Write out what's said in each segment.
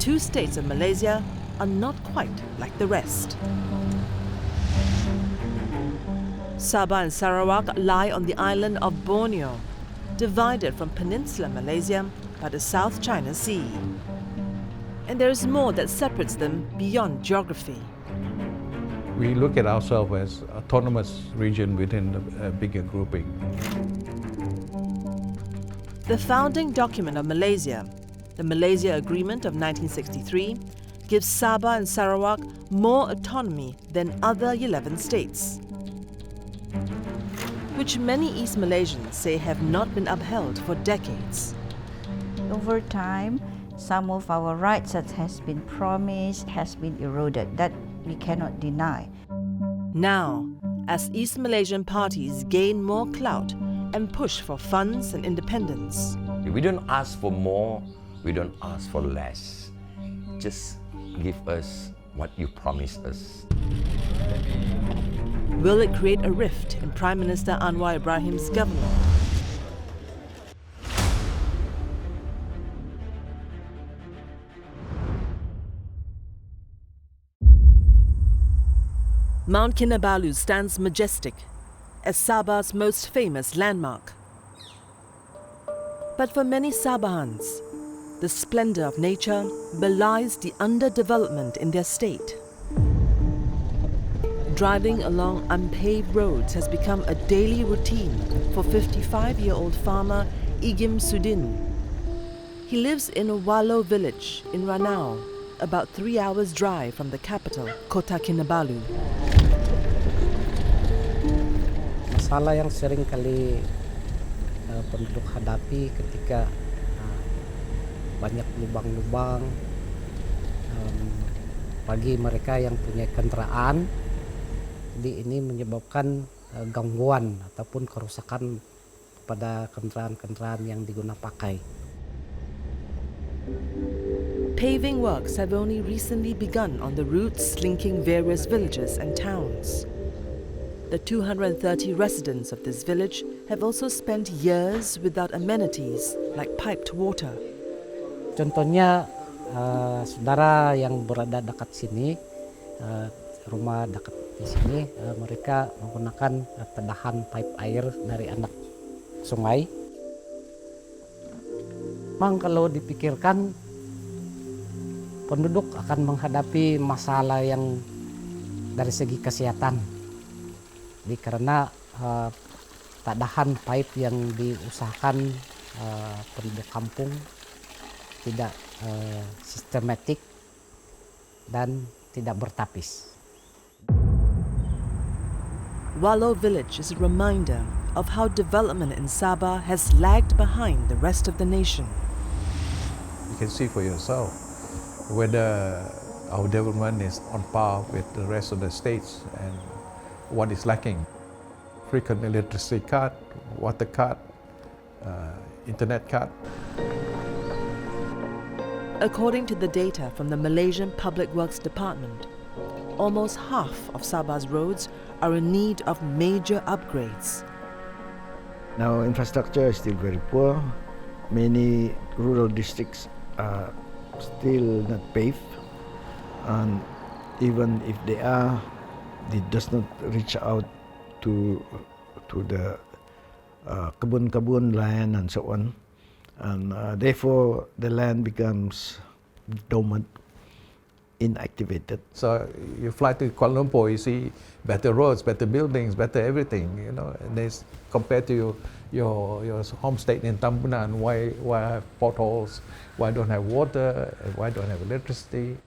two states of Malaysia are not quite like the rest. Sabah and Sarawak lie on the island of Borneo, divided from Peninsula Malaysia by the South China Sea. And there is more that separates them beyond geography. We look at ourselves as autonomous region within a bigger grouping. The founding document of Malaysia, the Malaysia Agreement of 1963, gives Sabah and Sarawak more autonomy than other 11 states, which many East Malaysians say have not been upheld for decades. Over time, some of our rights that has been promised has been eroded. That we cannot deny. Now, as East Malaysian parties gain more clout and push for funds and independence, we don't ask for more, we don't ask for less. Just give us what you promised us. will it create a rift in Prime Minister Anwar Ibrahim's government? Mount Kinabalu stands majestic as Sabah's most famous landmark. But for many Sabahans, the splendor of nature belies the underdevelopment in their state. Driving along unpaved roads has become a daily routine for 55-year-old farmer Igim Sudin. He lives in a Wallo village in Ranau, about 3 hours' drive from the capital, Kota Kinabalu. Masalah yang sering kali penduduk hadapi ketika banyak lubang-lubang bagi mereka yang punya kendaraan, jadi ini menyebabkan gangguan ataupun kerusakan pada kendaraan-kendaraan yang digunakan pakai. Paving works have only recently begun on the routes linking various villages and towns. The 230 residents of this village have also spent years without amenities like piped water. Contohnya, saudara yang berada dekat sini, rumah dekat di sini, mereka menggunakan tedahan pipe air dari anak sungai. Memang kalau dipikirkan, penduduk akan menghadapi masalah yang dari segi kesehatan. Karena tedahan pipe yang diusahakan penduduk kampung tidak sistematik dan tidak bertapis. Wallo village is a reminder of how development in Sabah has lagged behind the rest of the nation. You can see for yourself whether our development is on par with the rest of the states and what is lacking. Frequent electricity cut, water cut, internet cut. According to the data from the Malaysian Public Works Department, almost half of Sabah's roads are in need of major upgrades. Now, infrastructure is still very poor. Many rural districts are still not paved, and even if they are, it does not reach out to the kebun-kebun land and so on, and therefore the land becomes dormant, inactivated. So you fly to Kuala Lumpur, you see better roads, better buildings, better everything, you know. And there's compared to your home state in Tambunan, why have potholes, why don't have water, why don't have electricity.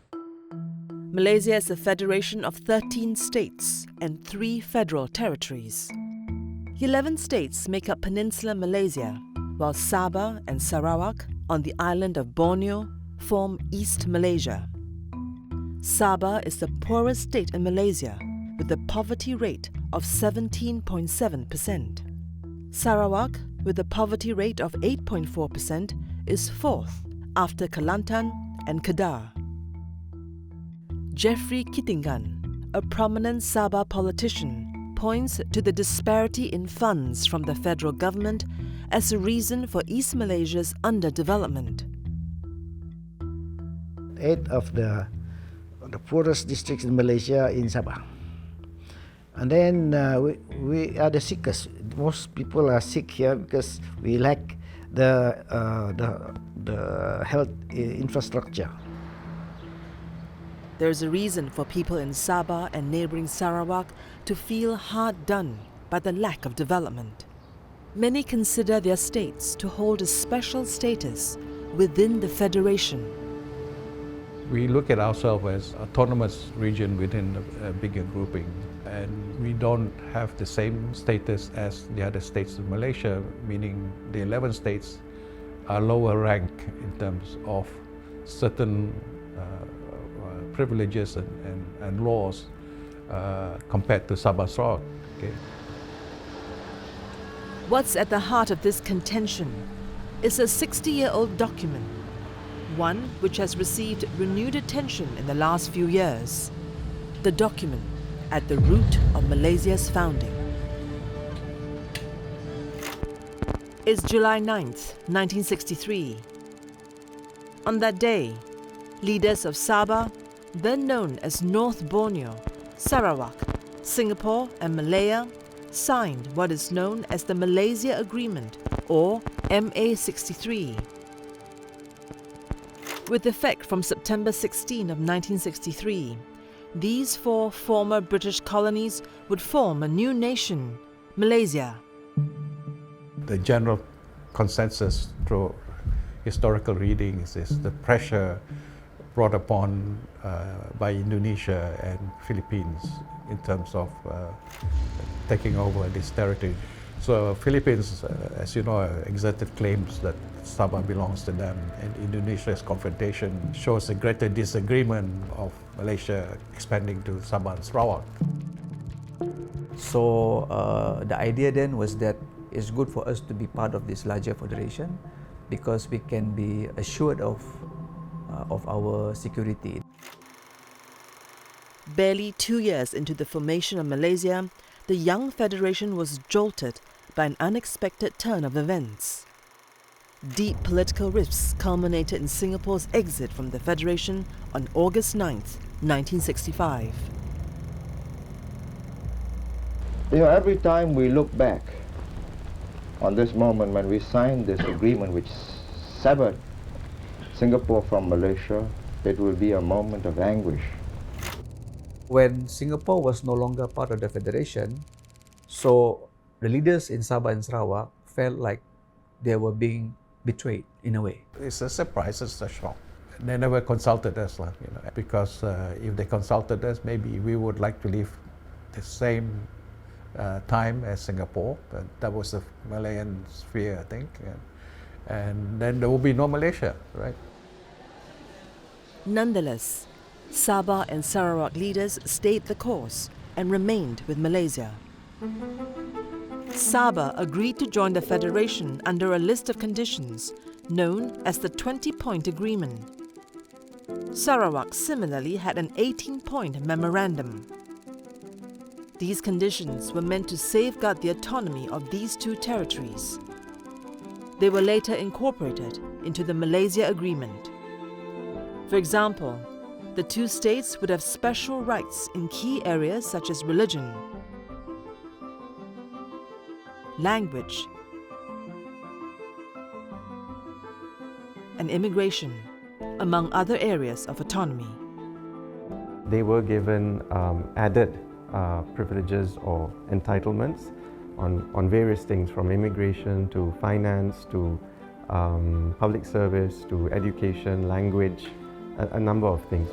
Malaysia is a federation of 13 states and 3 federal territories. 11 states make up Peninsula Malaysia, while Sabah and Sarawak on the island of Borneo form East Malaysia. Sabah is the poorest state in Malaysia with a poverty rate of 17.7%. Sarawak, with a poverty rate of 8.4%, is fourth after Kelantan and Kedah. Jeffrey Kittingan, a prominent Sabah politician, points to the disparity in funds from the federal government as a reason for East Malaysia's underdevelopment. 8 of the poorest districts in Malaysia in Sabah. And then we are the sickest. Most people are sick here because we lack the health infrastructure. There's a reason for people in Sabah and neighbouring Sarawak to feel hard done by the lack of development. Many consider their states to hold a special status within the Federation. We look at ourselves as autonomous region within a bigger grouping, and we don't have the same status as the other states in Malaysia, meaning the 11 states are lower rank in terms of certain privileges and laws compared to Sabah and Sarawak. Okay. What's at the heart of this contention is a 60-year-old document, one which has received renewed attention in the last few years. The document at the root of Malaysia's founding. It's July 9th, 1963. On that day, leaders of Sabah, then known as North Borneo, Sarawak, Singapore and Malaya, signed what is known as the Malaysia Agreement, or MA63. With effect from September 16 of 1963, these 4 former British colonies would form a new nation, Malaysia. The general consensus through historical readings is the pressure brought upon by Indonesia and Philippines in terms of taking over this territory. So Philippines, as you know, exerted claims that Sabah belongs to them, and Indonesia's confrontation shows a greater disagreement of Malaysia expanding to Sabah and Sarawak. So the idea then was that it's good for us to be part of this larger federation because we can be assured of our security. Barely 2 years into the formation of Malaysia, the young federation was jolted by an unexpected turn of events. Deep political rifts culminated in Singapore's exit from the federation on August 9th, 1965. Every time we look back on this moment when we signed this agreement which severed Singapore from Malaysia, it will be a moment of anguish. When Singapore was no longer part of the federation, so the leaders in Sabah and Sarawak felt like they were being betrayed in a way. It's a surprise, it's a shock. They never consulted us, because if they consulted us, maybe we would like to live the same time as Singapore. That was the Malayan sphere, I think. And then there will be no Malaysia, right? Nonetheless, Sabah and Sarawak leaders stayed the course and remained with Malaysia. Sabah agreed to join the federation under a list of conditions known as the 20-point agreement. Sarawak similarly had an 18-point memorandum. These conditions were meant to safeguard the autonomy of these 2 territories. They were later incorporated into the Malaysia Agreement. For example, the 2 states would have special rights in key areas such as religion, language, and immigration, among other areas of autonomy. They were given added privileges or entitlements on various things, from immigration to finance to public service to education, language, a number of things.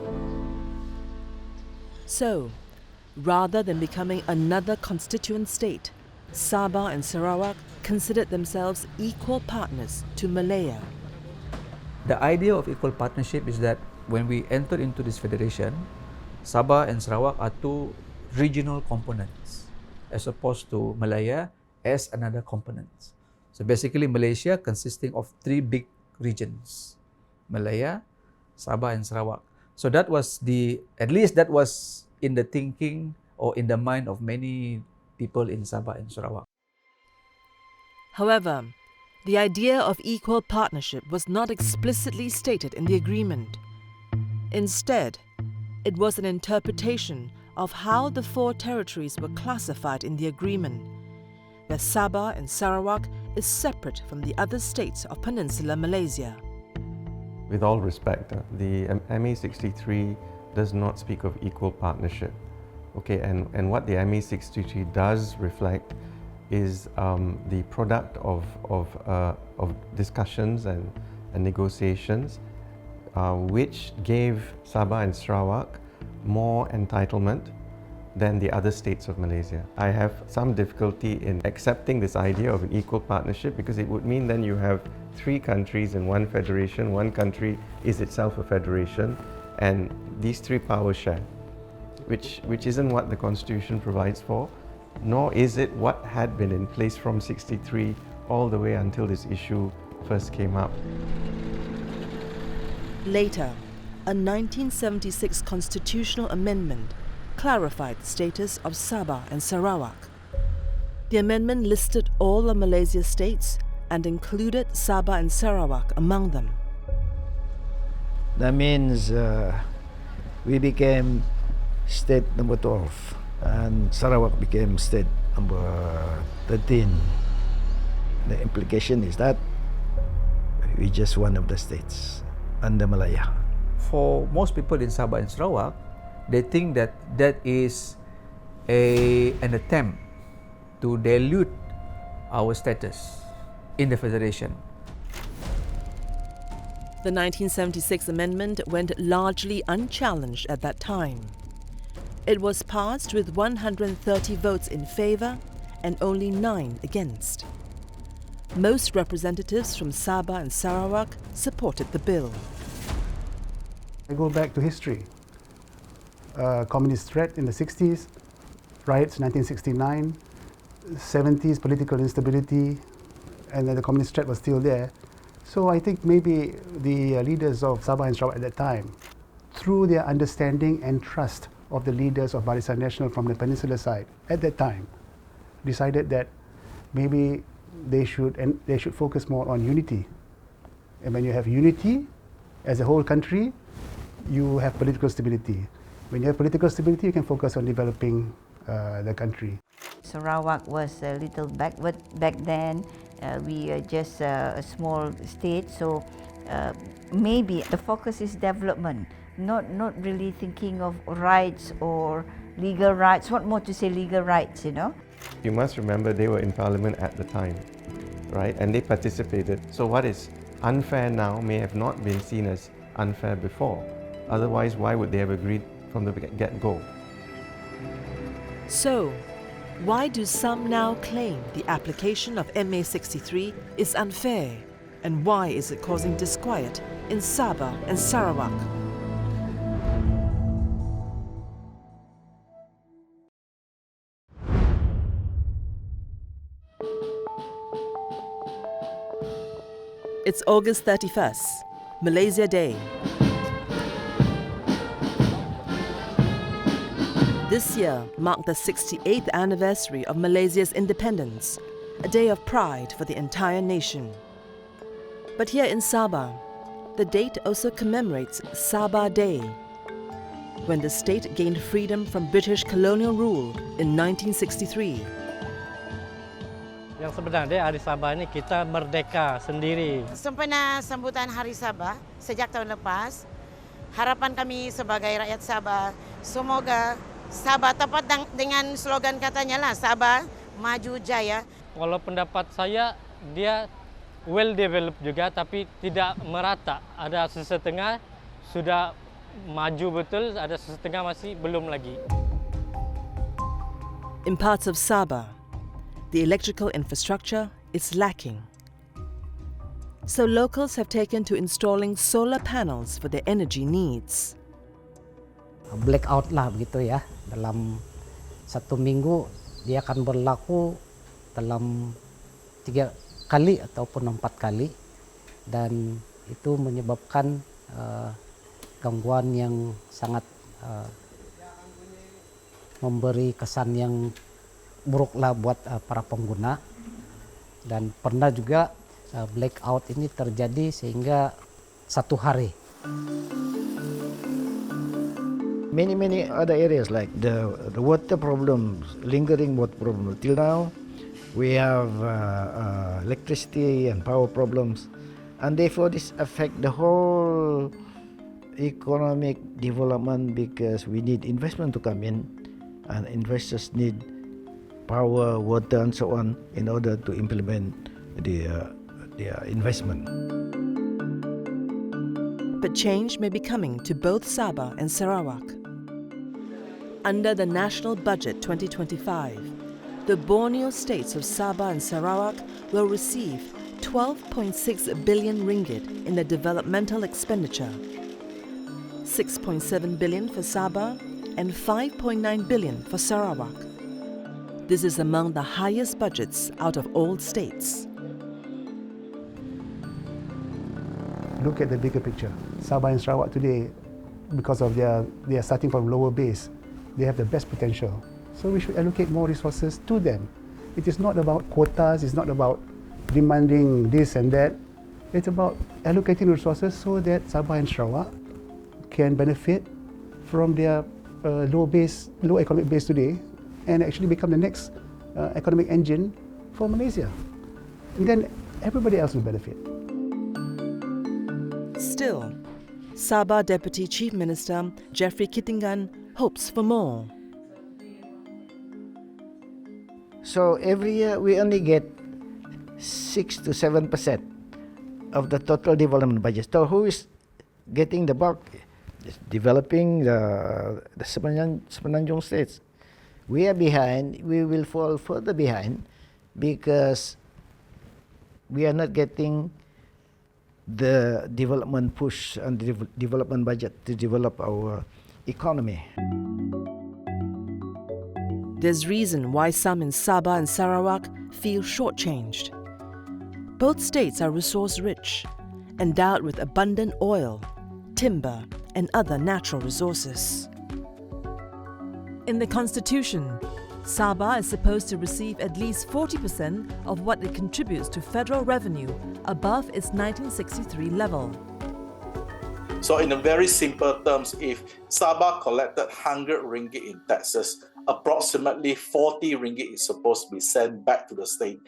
So, rather than becoming another constituent state, Sabah and Sarawak considered themselves equal partners to Malaya. The idea of equal partnership is that when we enter into this federation, Sabah and Sarawak are 2 regional components as opposed to Malaya as another component. So basically Malaysia consisting of 3 big regions, Malaya, Sabah and Sarawak. So that was at least that was in the thinking or in the mind of many people in Sabah and Sarawak. However, the idea of equal partnership was not explicitly stated in the agreement. Instead, it was an interpretation of how the 4 territories were classified in the agreement, where Sabah and Sarawak is separate from the other states of Peninsula Malaysia. With all respect, the MA63 does not speak of equal partnership. Okay, and what the MA63 does reflect is the product of discussions and negotiations which gave Sabah and Sarawak more entitlement than the other states of Malaysia. I have some difficulty in accepting this idea of an equal partnership because it would mean then you have 3 countries in one federation, one country is itself a federation, and these 3 powers share, which isn't what the Constitution provides for, nor is it what had been in place from 63 all the way until this issue first came up. Later, a 1976 constitutional amendment clarified the status of Sabah and Sarawak. The amendment listed all of Malaysia's states and included Sabah and Sarawak among them. That means we became state number 12 and Sarawak became state number 13. The implication is that we're just one of the states under Malaya. For most people in Sabah and Sarawak, they think that that is an attempt to dilute our status in the federation. The 1976 amendment went largely unchallenged at that time. It was passed with 130 votes in favour and only 9 against. Most representatives from Sabah and Sarawak supported the bill. I go back to history. Communist threat in the 60s, riots 1969, 70s political instability, and then the communist threat was still there. So I think maybe the leaders of Sabah and Sarawak at that time, through their understanding and trust of the leaders of Barisan Nasional from the Peninsula side at that time, decided that maybe they should focus more on unity. And when you have unity as a whole country, you have political stability. When you have political stability, you can focus on developing the country. Sarawak was a little backward back then. We are just a small state, so maybe the focus is development, not really thinking of rights or legal rights. What more to say legal rights, you know? You must remember they were in Parliament at the time, right? And they participated. So what is unfair now may have not been seen as unfair before. Otherwise, why would they have agreed from the get-go? So, why do some now claim the application of MA63 is unfair? And why is it causing disquiet in Sabah and Sarawak? It's August 31st, Malaysia Day. This year marked the 68th anniversary of Malaysia's independence, a day of pride for the entire nation. But here in Sabah, the date also commemorates Sabah Day, when the state gained freedom from British colonial rule in 1963. Yang sebenarnya Hari Sabah ini kita merdeka sendiri. Sempena sambutan Hari Sabah sejak tahun lepas, harapan kami sebagai rakyat Sabah, semoga Sabah tepat dengan slogan katanya lah, Sabah maju jaya. Kalau pendapat saya, dia well developed juga tapi tidak merata. Ada sesetengah sudah maju betul, ada sesetengah masih belum lagi. In parts of Sabah, the electrical infrastructure is lacking. So locals have taken to installing solar panels for their energy needs. Blackout lah begitu ya. Dalam 1 minggu dia akan berlaku dalam 3 kali ataupun 4 kali, dan itu menyebabkan gangguan yang sangat memberi kesan yang buruklah buat para pengguna. Dan pernah juga blackout ini terjadi sehingga 1 hari. many other areas like the water problems, lingering water problem. Till now, we have electricity and power problems, and therefore this affect the whole economic development because we need investment to come in, and investors need power, water, and so on in order to implement their investment. But change may be coming to both Sabah and Sarawak. Under the National Budget 2025, the Borneo states of Sabah and Sarawak will receive 12.6 billion ringgit in the developmental expenditure, 6.7 billion for Sabah and 5.9 billion for Sarawak. This is among the highest budgets out of all states. Look at the bigger picture. Sabah and Sarawak today, because of they are starting from lower base, they have the best potential. So we should allocate more resources to them. It is not about quotas, it's not about demanding this and that. It's about allocating resources so that Sabah and Sarawak can benefit from their low economic base today and actually become the next economic engine for Malaysia. And then everybody else will benefit. Still, Sabah Deputy Chief Minister Jeffrey Kittingan hopes for more. So every year we only get 6 to 7% of the total development budget. So who is getting the bulk? It's developing the Semenanjung states. We are behind. We will fall further behind because we are not getting the development push and the development budget to develop our economy. There's reason why some in Sabah and Sarawak feel shortchanged. Both states are resource-rich, endowed with abundant oil, timber, and other natural resources. In the Constitution, Sabah is supposed to receive at least 40% of what it contributes to federal revenue above its 1963 level. So in a very simple terms, if Sabah collected 100 ringgit in taxes, approximately 40 ringgit is supposed to be sent back to the state.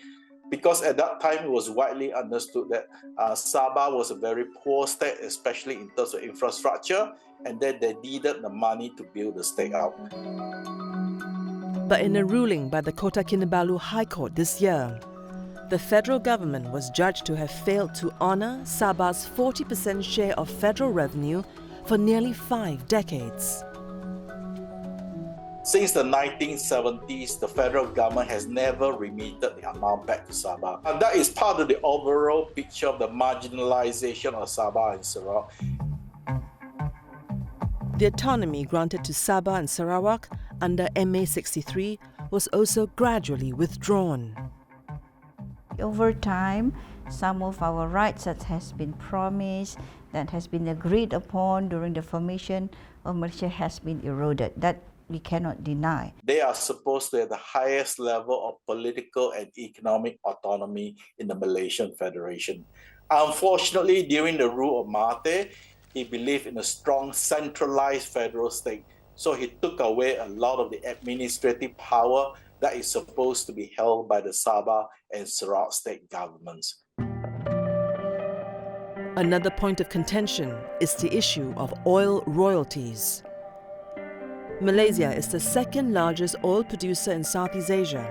Because at that time, it was widely understood that Sabah was a very poor state, especially in terms of infrastructure, and that they needed the money to build the state out. But in a ruling by the Kota Kinabalu High Court this year, the federal government was judged to have failed to honour Sabah's 40% share of federal revenue for nearly 5 decades. Since the 1970s, the federal government has never remitted the amount back to Sabah. And that is part of the overall picture of the marginalization of Sabah and Sarawak. The autonomy granted to Sabah and Sarawak under MA 63 was also gradually withdrawn. Over time, some of our rights that has been promised, that has been agreed upon during the formation of Malaysia has been eroded. That we cannot deny. They are supposed to have the highest level of political and economic autonomy in the Malaysian Federation. Unfortunately, during the rule of Mahathir, he believed in a strong centralized federal state. So he took away a lot of the administrative power that is supposed to be held by the Sabah and Sarawak state governments. Another point of contention is the issue of oil royalties. Malaysia is the second largest oil producer in Southeast Asia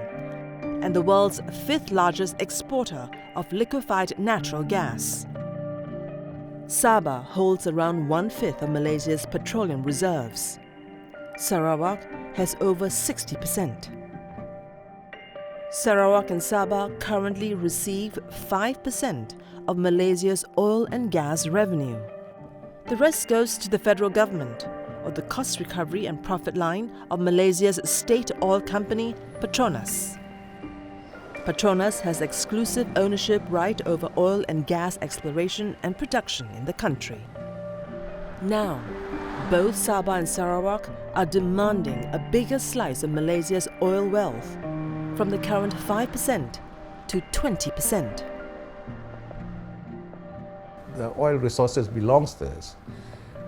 and the world's 5th largest exporter of liquefied natural gas. Sabah holds around 1/5 of Malaysia's petroleum reserves. Sarawak has over 60%. Sarawak and Sabah currently receive 5% of Malaysia's oil and gas revenue. The rest goes to the federal government, or the cost recovery and profit line of Malaysia's state oil company, Petronas. Petronas has exclusive ownership right over oil and gas exploration and production in the country. Now, both Sabah and Sarawak are demanding a bigger slice of Malaysia's oil wealth, from the current 5% to 20%. The oil resources belongs to us.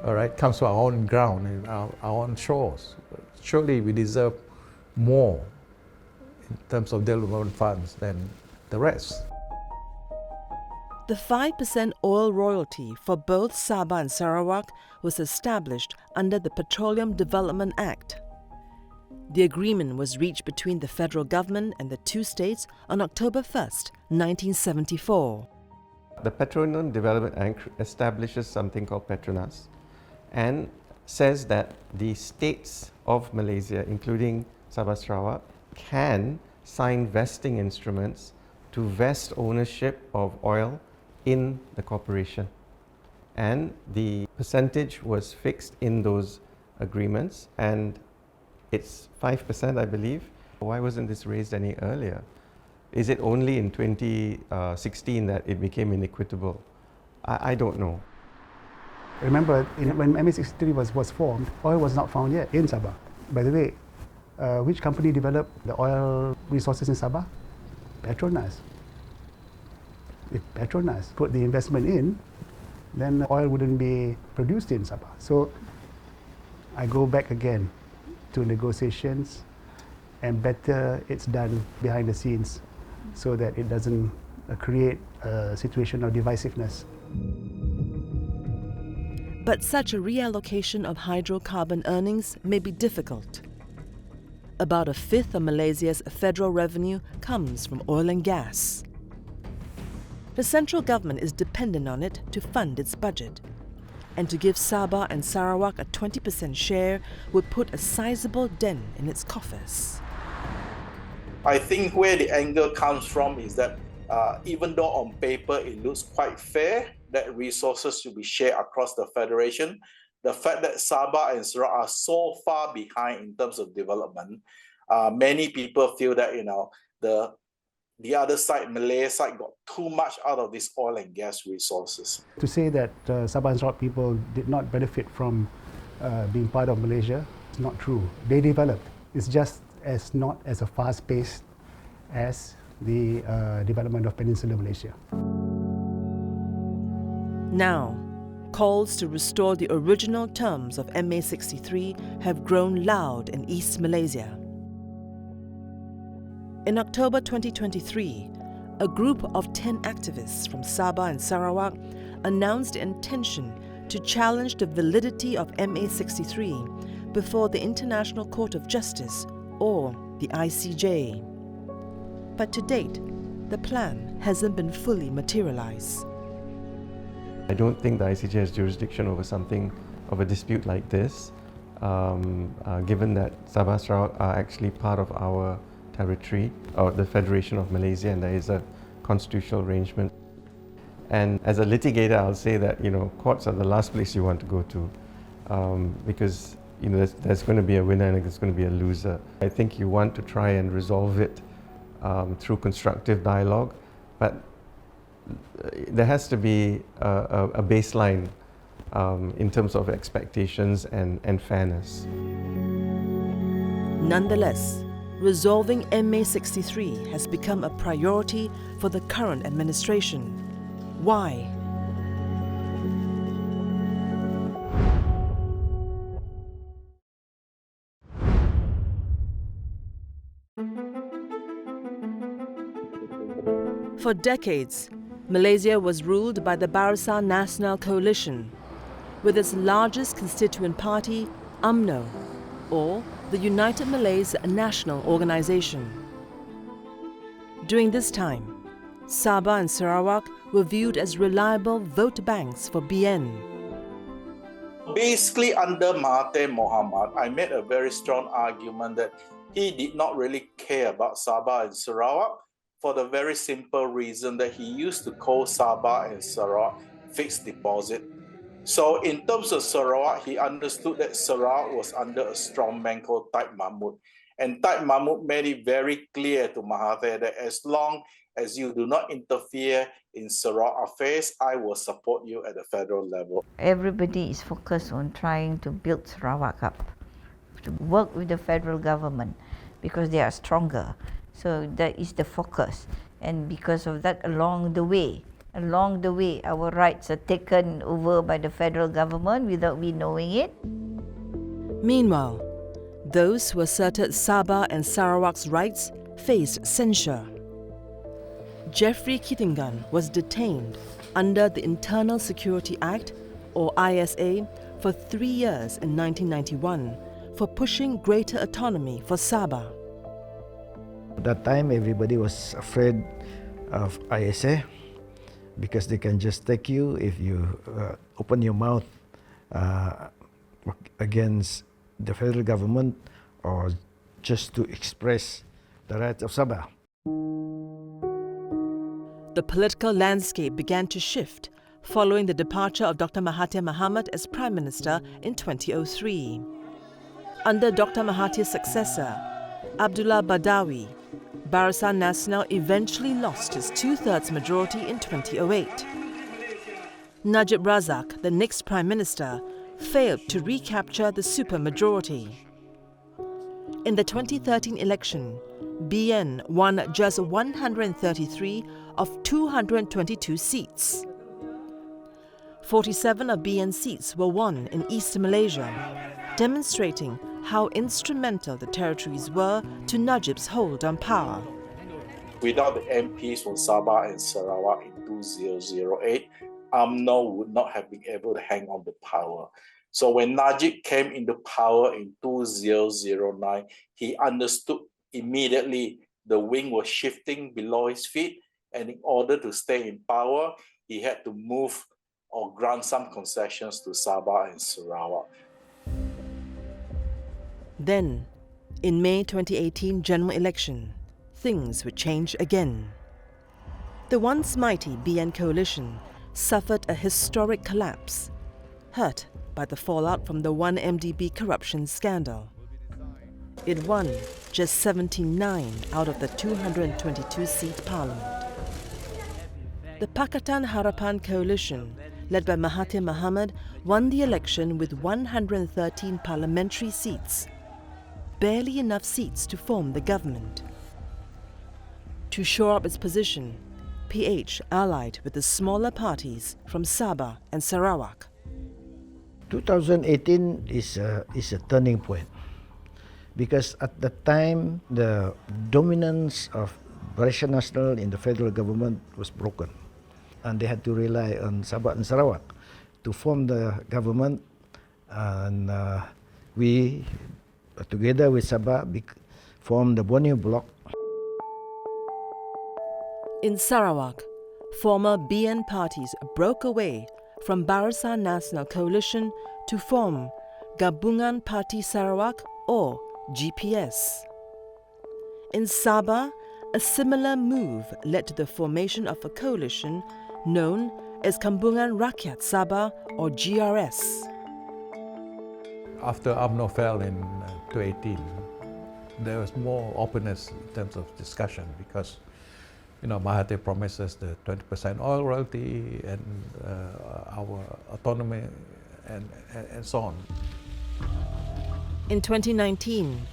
all right, comes from our own ground and our own shores. Surely we deserve more in terms of development funds than the rest. The 5% oil royalty for both Sabah and Sarawak was established under the Petroleum Development Act. The agreement was reached between the federal government and the two states on October 1st, 1974. The Petroleum Development Act establishes something called Petronas and says that the states of Malaysia, including Sabah Sarawak, can sign vesting instruments to vest ownership of oil in the corporation. And the percentage was fixed in those agreements, and it's 5%, I believe. Why wasn't this raised any earlier? Is it only in 2016 that it became inequitable? I don't know. Remember, when MA63 was formed, oil was not found yet in Sabah. By the way, which company developed the oil resources in Sabah? Petronas. If Petronas put the investment in, then oil wouldn't be produced in Sabah. So I go back again to negotiations, and better it's done behind the scenes so that it doesn't create a situation of divisiveness. But such a reallocation of hydrocarbon earnings may be difficult. About a fifth of Malaysia's federal revenue comes from oil and gas. The central government is dependent on it to fund its budget. And to give Sabah and Sarawak a 20% share would put a sizable dent in its coffers. I think where the angle comes from is that even though on paper it looks quite fair that resources should be shared across the federation, the fact that Sabah and Sarawak are so far behind in terms of development, many people feel that the other side, Malay side, got too much out of these oil and gas resources. To say that Sabah and Sarawak people did not benefit from being part of Malaysia is not true. They developed. It's just not as a fast pace as the development of Peninsula Malaysia. Now, calls to restore the original terms of MA63 have grown loud in East Malaysia. In October 2023, a group of 10 activists from Sabah and Sarawak announced the intention to challenge the validity of MA63 before the International Court of Justice, or the ICJ. But to date, the plan hasn't been fully materialized. I don't think the ICJ has jurisdiction over something of a dispute like this, given that Sabah and Sarawak are actually part of our territory, or the Federation of Malaysia, and there is a constitutional arrangement. And as a litigator, I'll say that courts are the last place you want to go to, because there's going to be a winner and there's going to be a loser. I think you want to try and resolve it through constructive dialogue, but there has to be a baseline in terms of expectations and fairness. Nonetheless, resolving MA63 has become a priority for the current administration. Why? For decades, Malaysia was ruled by the Barisan Nasional Coalition, with its largest constituent party, UMNO, or the United Malays National Organisation. During this time, Sabah and Sarawak were viewed as reliable vote banks for BN. Basically, under Mahathir Mohamad, I made a very strong argument that he did not really care about Sabah and Sarawak for the very simple reason that he used to call Sabah and Sarawak fixed deposit. So in terms of Sarawak, he understood that Sarawak was under a strongman called Taib Mahmud. And Taib Mahmud made it very clear to Mahathir that as long as you do not interfere in Sarawak affairs, I will support you at the federal level. Everybody is focused on trying to build Sarawak up, to work with the federal government because they are stronger. So that is the focus. And because of that, along the way, Along the way, our rights are taken over by the federal government without we knowing it. Meanwhile, those who asserted Sabah and Sarawak's rights faced censure. Jeffrey Kittingan was detained under the Internal Security Act, or ISA, for 3 years in 1991 for pushing greater autonomy for Sabah. At that time, everybody was afraid of ISA because they can just take you if you open your mouth against the federal government or just to express the rights of Sabah. The political landscape began to shift following the departure of Dr. Mahathir Mohamad as Prime Minister in 2003. Under Dr. Mahathir's successor, Abdullah Badawi, Barisan Nasional eventually lost his 2/3 majority in 2008. Najib Razak, the next Prime Minister, failed to recapture the supermajority. In the 2013 election, BN won just 133 of 222 seats. 47 of BN seats were won in East Malaysia, demonstrating how instrumental the territories were to Najib's hold on power. Without the MPs from Sabah and Sarawak in 2008, UMNO would not have been able to hang on to power. So when Najib came into power in 2009, he understood immediately the wind was shifting below his feet, and in order to stay in power, he had to move or grant some concessions to Sabah and Sarawak. Then, in May 2018 general election, things would change again. The once mighty BN coalition suffered a historic collapse, hurt by the fallout from the 1MDB corruption scandal. It won just 79 out of the 222-seat parliament. The Pakatan Harapan coalition, led by Mahathir Mohamad, won the election with 113 parliamentary seats, barely enough seats to form the government. To shore up its position, PH allied with the smaller parties from Sabah and Sarawak. 2018 is a turning point because at that time the dominance of Malaysia National in the federal government was broken, and they had to rely on Sabah and Sarawak to form the government, and we together with Sabah formed the Borneo Bloc. In Sarawak, former BN parties broke away from Barisan Nasional coalition to form Gabungan Parti Sarawak, or GPS. In Sabah, a similar move led to the formation of a coalition known as Gabungan Rakyat Sabah, or GRS. After UMNO fell in 2018, there was more openness in terms of discussion because, Mahathir promises the 20% oil royalty and our autonomy and so on. In 2019,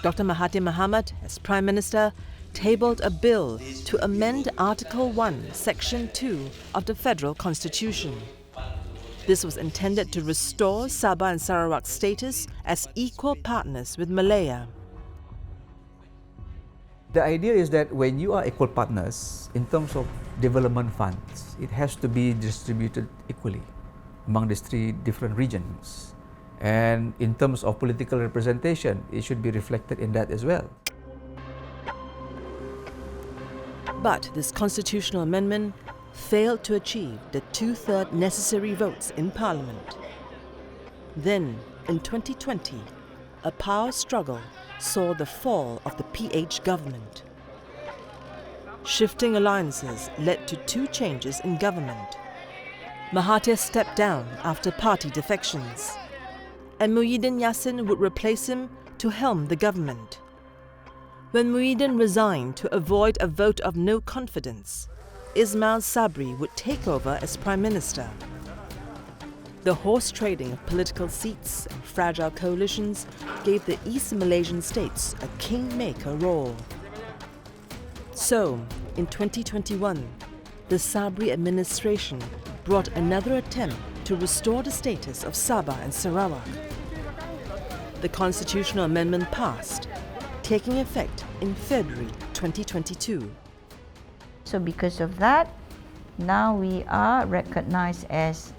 Dr. Mahathir Mohamad, as Prime Minister, tabled a bill to amend Article 1, Section 2 of the Federal Constitution. This was intended to restore Sabah and Sarawak's status as equal partners with Malaya. The idea is that when you are equal partners, in terms of development funds, it has to be distributed equally among these three different regions. And in terms of political representation, it should be reflected in that as well. But this constitutional amendment failed to achieve the 2/3 necessary votes in Parliament. Then, in 2020, a power struggle saw the fall of the PH government. Shifting alliances led to 2 changes in government. Mahathir stepped down after party defections, and Muhyiddin Yassin would replace him to helm the government. When Muhyiddin resigned to avoid a vote of no confidence, Ismail Sabri would take over as Prime Minister. The horse trading of political seats and fragile coalitions gave the East Malaysian states a kingmaker role. So, in 2021, the Sabri administration brought another attempt to restore the status of Sabah and Sarawak. The constitutional amendment passed, taking effect in February 2022. So because of that, now we are recognized as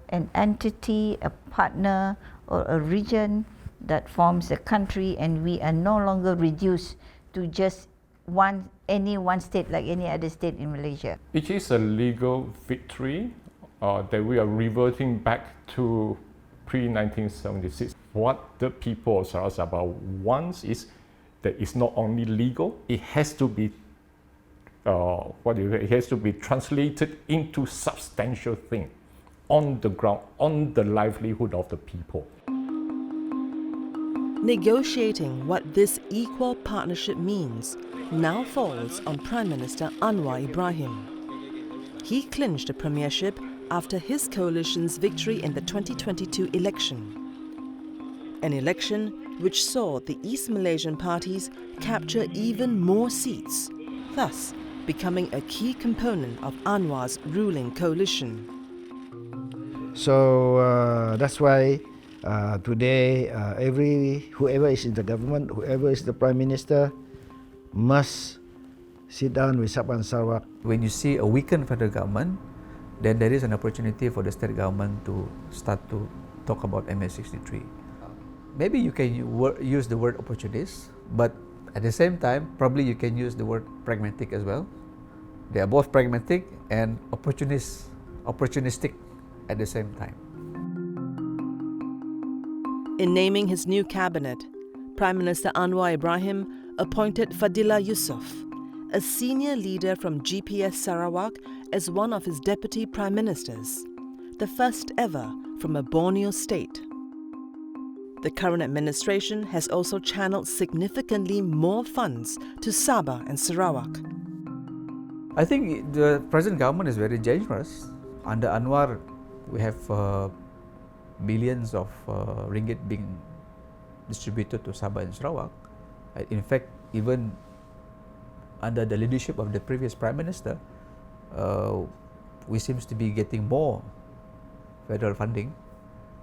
an entity, a partner, or a region that forms a country, and we are no longer reduced to just any one state like any other state in Malaysia. It is a legal victory that we are reverting back to pre-1976. What the people of Sarawak Sabah wants is that it's not only legal, it has to be it has to be translated into substantial thing on the ground, on the livelihood of the people. Negotiating what this equal partnership means now falls on Prime Minister Anwar Ibrahim. He clinched the premiership after his coalition's victory in the 2022 election. An election which saw the East Malaysian parties capture even more seats, thus becoming a key component of Anwar's ruling coalition. So that's why today whoever is in the government, whoever is the Prime Minister, must sit down with Sabah and Sarawak. When you see a weakened federal government, then there is an opportunity for the state government to start to talk about MS63. Maybe you can use the word opportunist, but at the same time, probably you can use the word pragmatic as well. They are both pragmatic and opportunistic at the same time. In naming his new cabinet, Prime Minister Anwar Ibrahim appointed Fadila Yusof, a senior leader from GPS Sarawak, as one of his deputy prime ministers, the first ever from a Borneo state. The current administration has also channeled significantly more funds to Sabah and Sarawak. I think the present government is very generous. Under Anwar, we have billions of ringgit being distributed to Sabah and Sarawak. In fact, even under the leadership of the previous Prime Minister, we seem to be getting more federal funding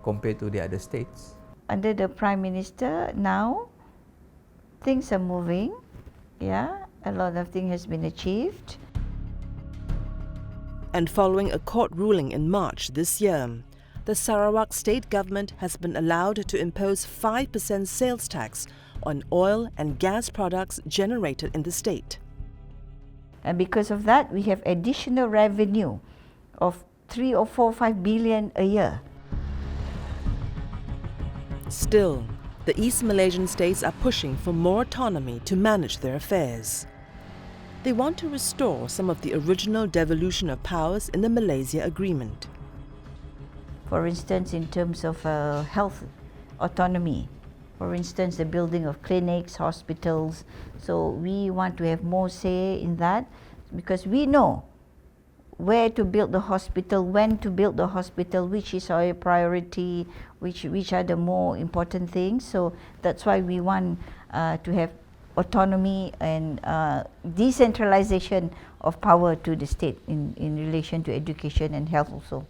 compared to the other states. Under the Prime Minister now, things are moving. Yeah, a lot of things has been achieved. And following a court ruling in March this year, the Sarawak state government has been allowed to impose 5% sales tax on oil and gas products generated in the state. And because of that, we have additional revenue of 3 or 4 or 5 billion a year. Still, the East Malaysian states are pushing for more autonomy to manage their affairs. They want to restore some of the original devolution of powers in the Malaysia Agreement. For instance, in terms of health autonomy, for instance, the building of clinics, hospitals. So we want to have more say in that, because we know where to build the hospital, when to build the hospital, which is our priority, which are the more important things. So that's why we want to have autonomy and decentralization of power to the state in relation to education and health also.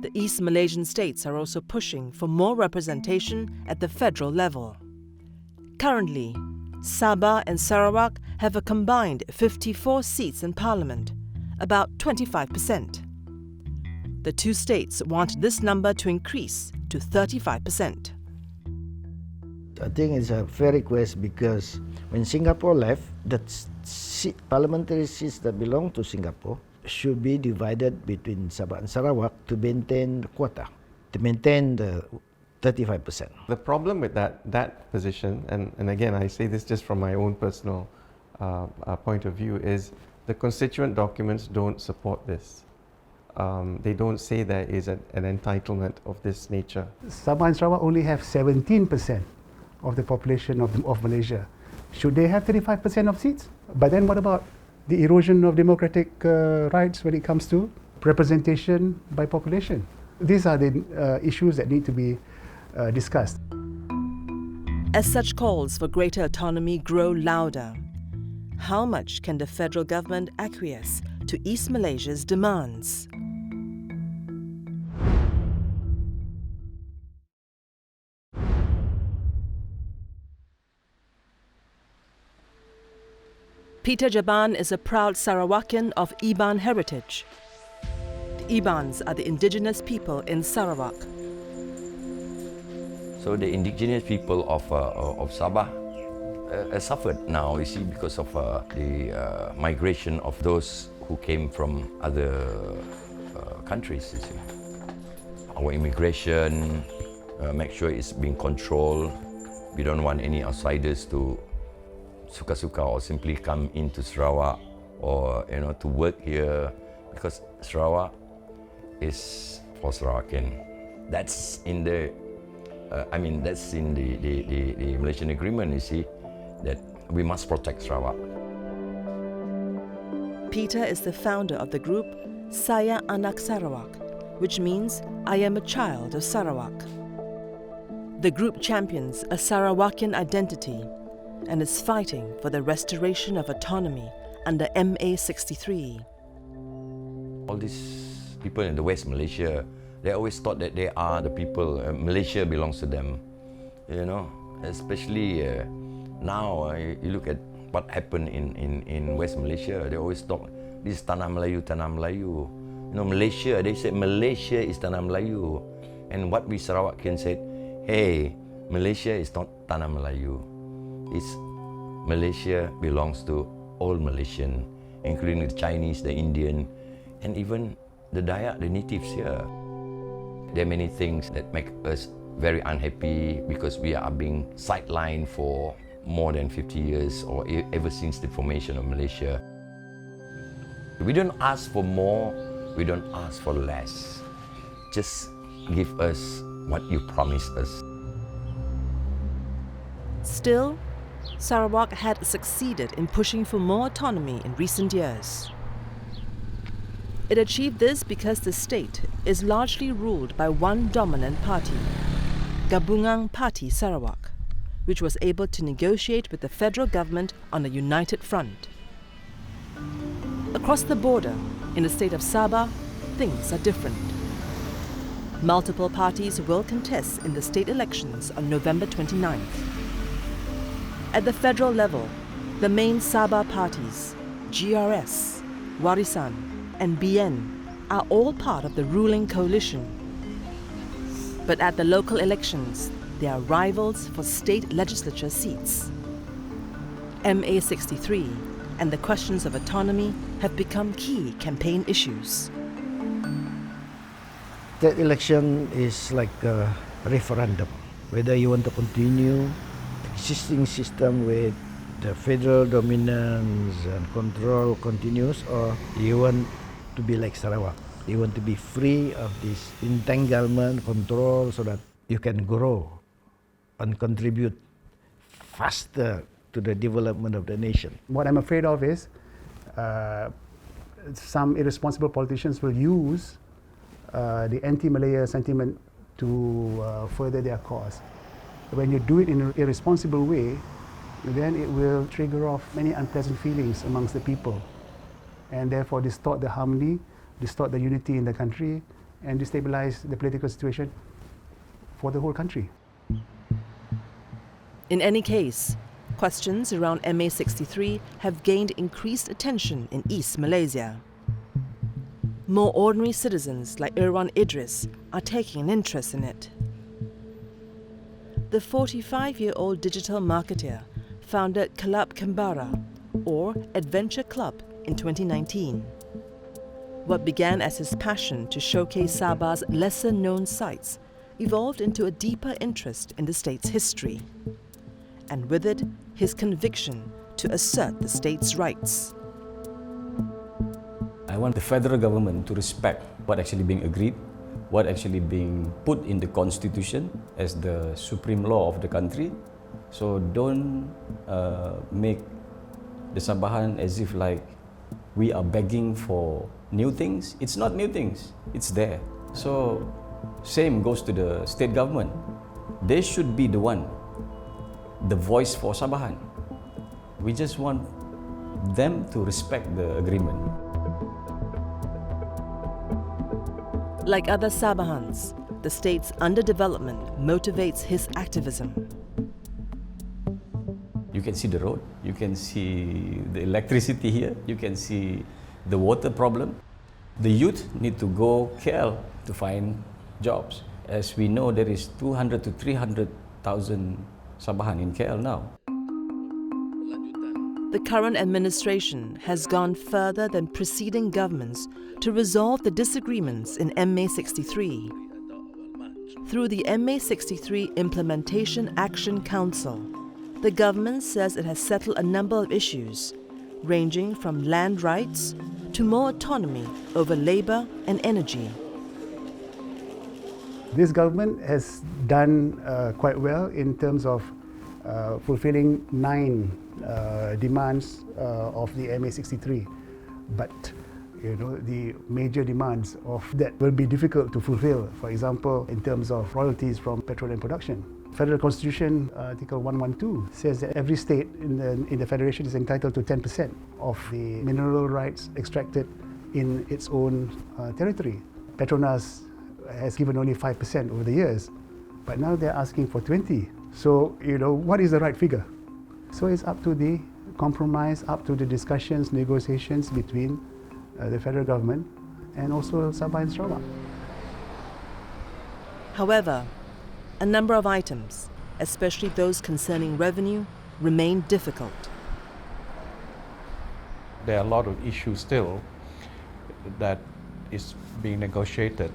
The East Malaysian states are also pushing for more representation at the federal level. Currently, Sabah and Sarawak have a combined 54 seats in Parliament, about 25%. The two states want this number to increase to 35%. I think it's a fair request, because when Singapore left, the parliamentary seats that belong to Singapore should be divided between Sabah and Sarawak to maintain the quota, to maintain the 35%. The problem with that position, and again I say this just from my own personal point of view, is the constituent documents don't support this. They don't say there is an entitlement of this nature. Sabah and Sarawak only have 17% of the population of Malaysia. Should they have 35% of seats? But then what about the erosion of democratic rights when it comes to representation by population? These are the issues that need to be discussed. As such calls for greater autonomy grow louder, how much can the federal government acquiesce to East Malaysia's demands? Peter Jaban is a proud Sarawakian of Iban heritage. The Ibans are the indigenous people in Sarawak. So the indigenous people of Sabah suffered now, you see, because of the migration of those who came from other countries, you see. Our immigration, make sure it's being controlled. We don't want any outsiders to suka-suka or simply come into Sarawak or to work here, because Sarawak is for Sarawakian. That's in the that's in the Malaysian Agreement, you see, that we must protect Sarawak. Peter is the founder of the group Saya Anak Sarawak, which means I am a child of Sarawak. The group champions a Sarawakian identity and is fighting for the restoration of autonomy under MA 63. All these people in the West Malaysia, they always thought that they are the people, Malaysia belongs to them, especially now you look at what happened in West Malaysia. They always talk, this is Tanah Melayu, Tanah Melayu. Malaysia, they said Malaysia is Tanah Melayu. And what we Sarawakians said, hey, Malaysia is not Tanah Melayu. It's Malaysia belongs to all Malaysian, including the Chinese, the Indian, and even the Dayak, the natives here. There are many things that make us very unhappy because we are being sidelined for more than 50 years or ever since the formation of Malaysia. We don't ask for more, we don't ask for less. Just give us what you promised us. Still, Sarawak had succeeded in pushing for more autonomy in recent years. It achieved this because the state is largely ruled by one dominant party, Gabungan Party Sarawak, which was able to negotiate with the federal government on a united front. Across the border, in the state of Sabah, things are different. Multiple parties will contest in the state elections on November 29th. At the federal level, the main Sabah parties, GRS, Warisan, and BN, are all part of the ruling coalition. But at the local elections, they are rivals for state legislature seats. MA 63 and the questions of autonomy have become key campaign issues. That election is like a referendum, whether you want to continue existing system with the federal dominance and control continues, or you want to be like Sarawak. You want to be free of this entanglement, control, so that you can grow and contribute faster to the development of the nation. What I'm afraid of is some irresponsible politicians will use the anti-Malaya sentiment to further their cause. When you do it in an irresponsible way, then it will trigger off many unpleasant feelings amongst the people, and therefore distort the harmony, distort the unity in the country, and destabilize the political situation for the whole country. In any case, questions around MA 63 have gained increased attention in East Malaysia. More ordinary citizens like Irwan Idris are taking an interest in it. The 45-year-old digital marketer founded Club Kembara, or Adventure Club, in 2019. What began as his passion to showcase Sabah's lesser-known sites evolved into a deeper interest in the state's history, and with it, his conviction to assert the state's rights. I want the federal government to respect what actually being agreed, what actually being put in the constitution as the supreme law of the country. So don't make the Sabahan as if like we are begging for new things. It's not new things, it's there. So same goes to the state government. They should be the one, the voice for Sabahan. We just want them to respect the agreement. Like other Sabahans, the state's underdevelopment motivates his activism. You can see the road, you can see the electricity here, you can see the water problem. The youth need to go KL to find jobs. As we know, there is 200 to 300,000 Sabahan in KL now. The current administration has gone further than preceding governments to resolve the disagreements in MA 63. Through the MA 63 Implementation Action Council, the government says it has settled a number of issues, ranging from land rights to more autonomy over labour and energy. This government has done quite well in terms of fulfilling 9 demands of the MA 63, but the major demands of that will be difficult to fulfill. For example, in terms of royalties from petroleum production. Federal Constitution Article 112 says that every state in the Federation is entitled to 10% of the mineral rights extracted in its own territory. Petronas has given only 5% over the years, but now they're asking for 20%. So, what is the right figure? So it's up to the compromise, up to the discussions, negotiations between the federal government and also Sabah and Sarawak. However, a number of items, especially those concerning revenue, remain difficult. There are a lot of issues still that is being negotiated,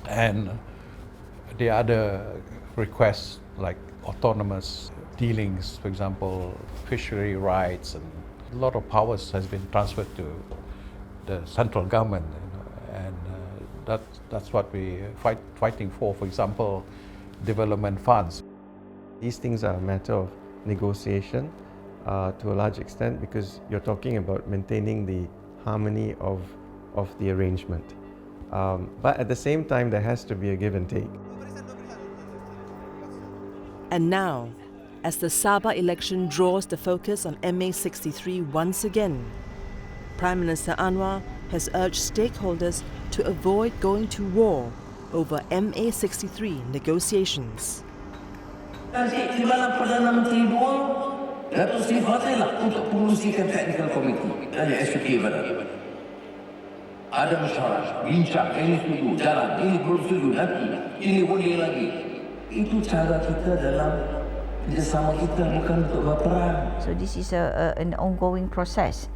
and the other requests like autonomous dealings, for example, fishery rights, and a lot of powers has been transferred to the central government, and that's what we fighting for. For example, development funds. These things are a matter of negotiation to a large extent, because you're talking about maintaining the harmony of the arrangement. But at the same time, there has to be a give and take. And now, as the Sabah election draws the focus on MA 63 once again, Prime Minister Anwar has urged stakeholders to avoid going to war over MA 63 negotiations. Nanti timbalan Perdana Menteri 2, Datuk Seri Fatihlah untuk pengurusikan technical committee dari SPK Madani. Ada masalah, bincang, ini setuju, jalan, ini belum setuju, nanti ini boleh lagi. Itu cara kita dalam kerjasama kita, bukan untuk berperang. So this is an ongoing process.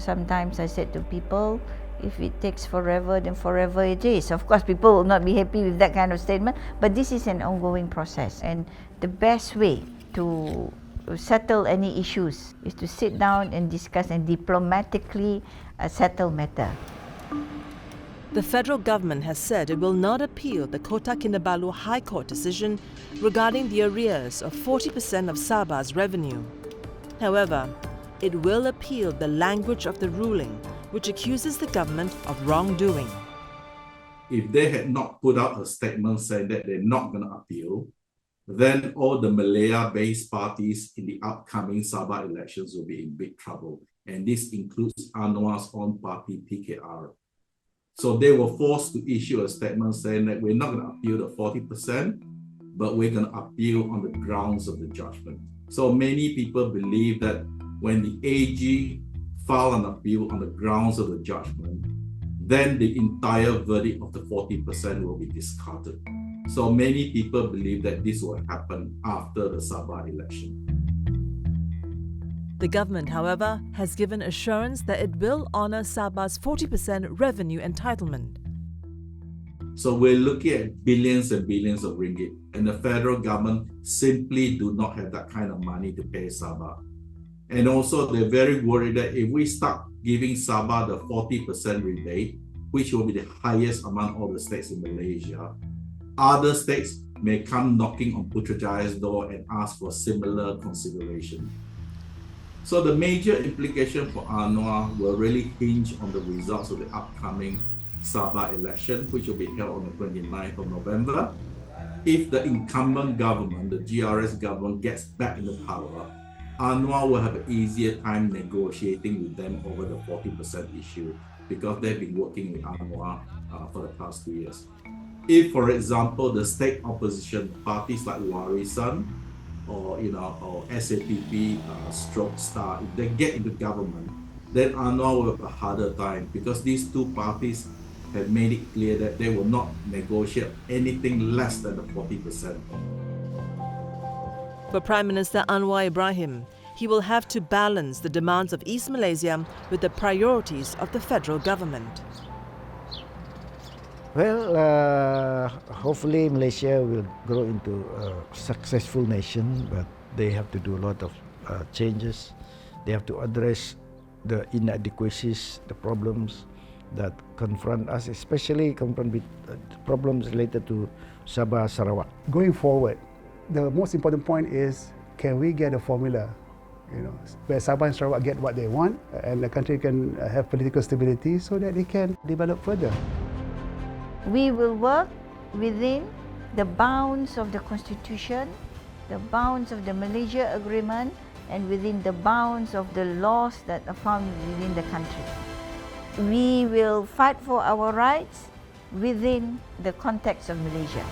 Sometimes I said to people, if it takes forever, then forever it is. Of course, people will not be happy with that kind of statement, but this is an ongoing process. And the best way to settle any issues is to sit down and discuss and diplomatically settle matter. The federal government has said it will not appeal the Kota Kinabalu High Court decision regarding the arrears of 40% of Sabah's revenue. However, it will appeal the language of the ruling, which accuses the government of wrongdoing. If they had not put out a statement saying that they're not going to appeal, then all the Malaya-based parties in the upcoming Sabah elections will be in big trouble. And this includes Anwar's own party, PKR. So they were forced to issue a statement saying that we're not going to appeal the 40%, but we're going to appeal on the grounds of the judgment. So many people believe that when the AG file an appeal on the grounds of the judgment, then the entire verdict of the 40% will be discarded. So many people believe that this will happen after the Sabah election. The government, however, has given assurance that it will honour Sabah's 40% revenue entitlement. So we're looking at billions and billions of ringgit, and the federal government simply do not have that kind of money to pay Sabah. And also, they're very worried that if we start giving Sabah the 40% rebate, which will be the highest among all the states in Malaysia, other states may come knocking on Putrajaya's door and ask for similar consideration. So the major implication for Anwar will really hinge on the results of the upcoming Sabah election, which will be held on the 29th of November. If the incumbent government, the GRS government, gets back into power, Anwar will have an easier time negotiating with them over the 40% issue because they've been working with Anwar for the past 2 years. If, for example, the state opposition parties like Warisan or SAPP, Stroke Star, if they get into government, then Anwar will have a harder time because these two parties have made it clear that they will not negotiate anything less than the 40%. For Prime Minister Anwar Ibrahim, he will have to balance the demands of East Malaysia with the priorities of the federal government. Well, hopefully Malaysia will grow into a successful nation, but they have to do a lot of changes. They have to address the inadequacies, the problems that confront us, especially confront with problems related to Sabah, Sarawak. Going forward, the most important point is, can we get a formula, where Sabah and Sarawak get what they want, and the country can have political stability so that they can develop further. We will work within the bounds of the Constitution, the bounds of the Malaysia Agreement, and within the bounds of the laws that are found within the country. We will fight for our rights within the context of Malaysia.